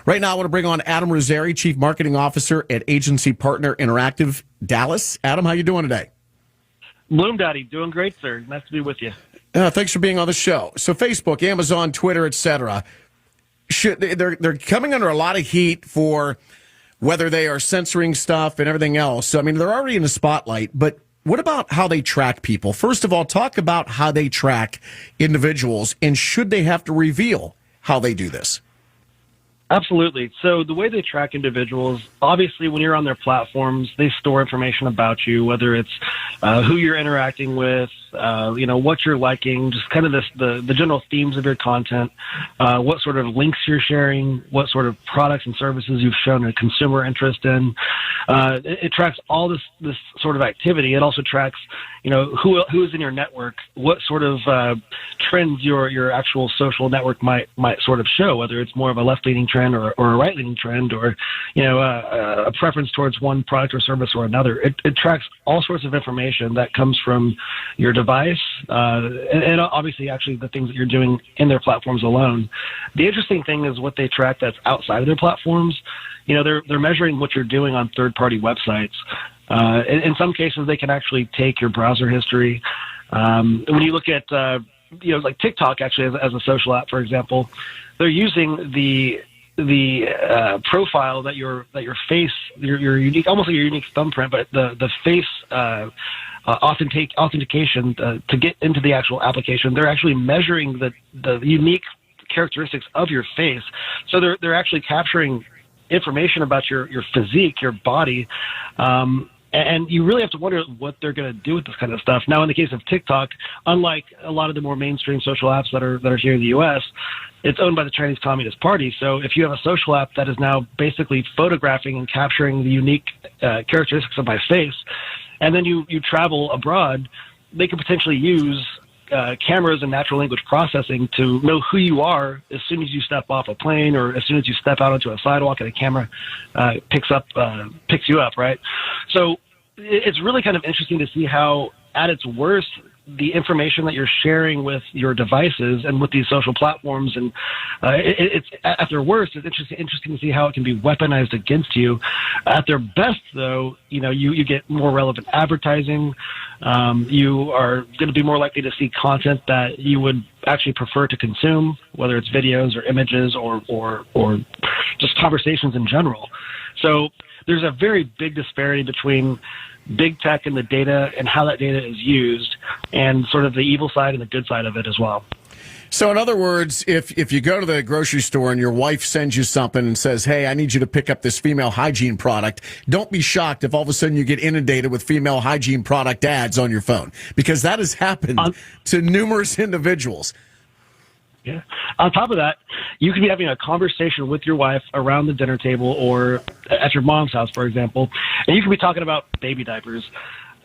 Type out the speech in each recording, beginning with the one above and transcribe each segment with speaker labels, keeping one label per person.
Speaker 1: Right now, I want to bring on Adam Rizzieri, Chief Marketing Officer at Agency Partner Interactive Dallas. Adam, how you doing today?
Speaker 2: Bloomdaddy, doing great, sir. Nice to be with you.
Speaker 1: Thanks for being on the show. So Facebook, Amazon, Twitter, etc. They're coming under a lot of heat for whether they are censoring stuff and everything else. So, I mean, they're already in the spotlight, but what about how they track people? First of all, talk about how they track individuals, and should they have to reveal how they do this?
Speaker 2: Absolutely. So the way they track individuals, obviously when you're on their platforms, they store information about you, whether it's who you're interacting with, what you're liking, just kind of the general themes of your content, what sort of links you're sharing, what sort of products and services you've shown a consumer interest in. It tracks all this sort of activity. It also tracks, who is in your network, what sort of trends your actual social network might sort of show, whether it's more of a left-leaning trend or a right-leaning trend, or a preference towards one product or service or another. It tracks all sorts of information that comes from your device, and obviously actually the things that you're doing in their platforms alone. The interesting thing is what they track that's outside of their platforms. They're measuring what you're doing on third-party websites. In some cases, they can actually take your browser history. When you look at like TikTok, actually as a social app, for example, they're using the profile that your face, your unique, almost like your unique thumbprint, but the face authentication to get into the actual application. They're actually measuring the unique characteristics of your face. So they're actually capturing information about your physique, your body. And you really have to wonder what they're going to do with this kind of stuff. Now, in the case of TikTok, unlike a lot of the more mainstream social apps that are here in the U.S., it's owned by the Chinese Communist Party. So if you have a social app that is now basically photographing and capturing the unique characteristics of my face, and then you travel abroad, they could potentially use cameras and natural language processing to know who you are as soon as you step off a plane or as soon as you step out onto a sidewalk and a camera picks you up, right? So it's really kind of interesting to see how, at its worst, the information that you're sharing with your devices and with these social platforms, and it's at their worst, it's interesting to see how it can be weaponized against you. At their best, though, you get more relevant advertising. You are going to be more likely to see content that you would actually prefer to consume, whether it's videos or images or just conversations in general. So there's a very big disparity between big tech and the data and how that data is used, and sort of the evil side and the good side of it as well.
Speaker 1: So in other words, if you go to the grocery store and your wife sends you something and says, hey, I need you to pick up this female hygiene product, don't be shocked if all of a sudden you get inundated with female hygiene product ads on your phone, because that has happened to numerous individuals.
Speaker 2: Yeah. On top of that, you could be having a conversation with your wife around the dinner table or at your mom's house, for example, and you could be talking about baby diapers.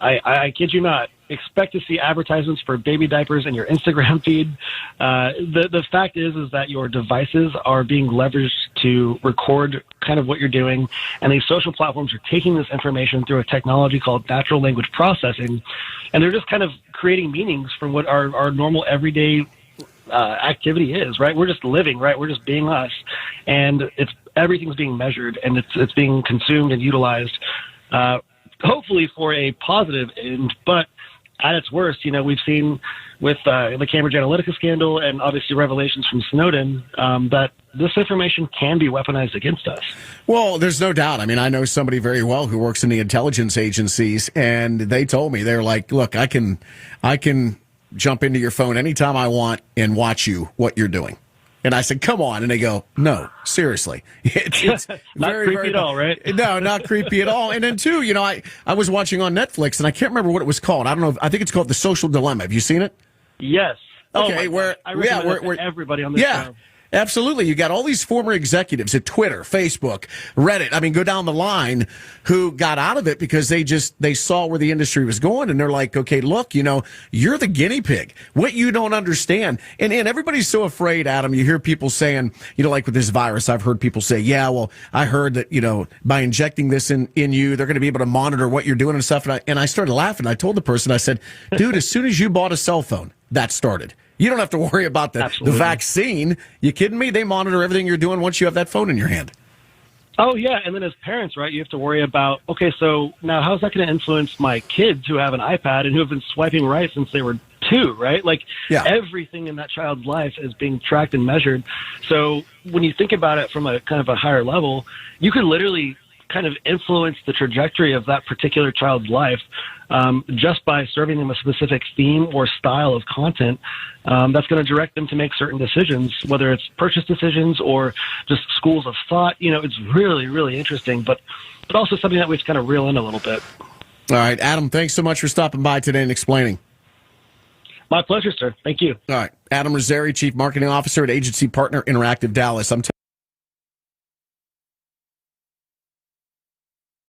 Speaker 2: I kid you not. Expect to see advertisements for baby diapers in your Instagram feed. The fact is that your devices are being leveraged to record kind of what you're doing, and these social platforms are taking this information through a technology called natural language processing, and they're just kind of creating meanings from what our normal everyday activity is, right? We're just living, right? We're just being us, and everything's being measured, and it's being consumed and utilized, hopefully for a positive end. But at its worst, we've seen with the Cambridge Analytica scandal and obviously revelations from Snowden that this information can be weaponized against us.
Speaker 1: Well, there's no doubt. I mean, I know somebody very well who works in the intelligence agencies, and they told me, they're like, look, I can jump into your phone anytime I want and watch what you're doing. And I said, come on. And they go, no, seriously. It's
Speaker 2: not
Speaker 1: very,
Speaker 2: creepy
Speaker 1: very,
Speaker 2: at all, right?
Speaker 1: No, not creepy at all. And then, too, I was watching on Netflix, and I can't remember what it was called. I don't know. I think it's called The Social Dilemma. Have you seen it?
Speaker 2: Yes.
Speaker 1: Okay,
Speaker 2: I recommend it to everybody on this show.
Speaker 1: Absolutely. You got all these former executives at Twitter, Facebook, Reddit. I mean, go down the line, who got out of it because they saw where the industry was going, and they're like, okay, look, you're the guinea pig. What you don't understand. And everybody's so afraid, Adam. You hear people saying, like with this virus, I've heard people say, yeah, well, I heard that, by injecting this in you, they're going to be able to monitor what you're doing and stuff. And I started laughing. I told the person, I said, dude, as soon as you bought a cell phone, that started. You don't have to worry about the
Speaker 2: Absolutely.
Speaker 1: vaccine. You kidding me? They monitor everything you're doing once you have that phone in your hand.
Speaker 2: Oh, yeah. And then as parents, right, you have to worry about, okay, so now how's that going to influence my kids who have an iPad and who have been swiping right since they were 2, right? Like everything in that child's life is being tracked and measured. So when you think about it from a kind of a higher level, you could literally kind of influence the trajectory of that particular child's life just by serving them a specific theme or style of content that's going to direct them to make certain decisions, whether it's purchase decisions or just schools of thought. You know, it's really, really interesting, but also something that we have to kind of reel in a little bit.
Speaker 1: All right, Adam, thanks so much for stopping by today and explaining.
Speaker 2: My pleasure, sir. Thank you.
Speaker 1: All right, Adam Rizzieri, Chief Marketing Officer at Agency Partner Interactive Dallas.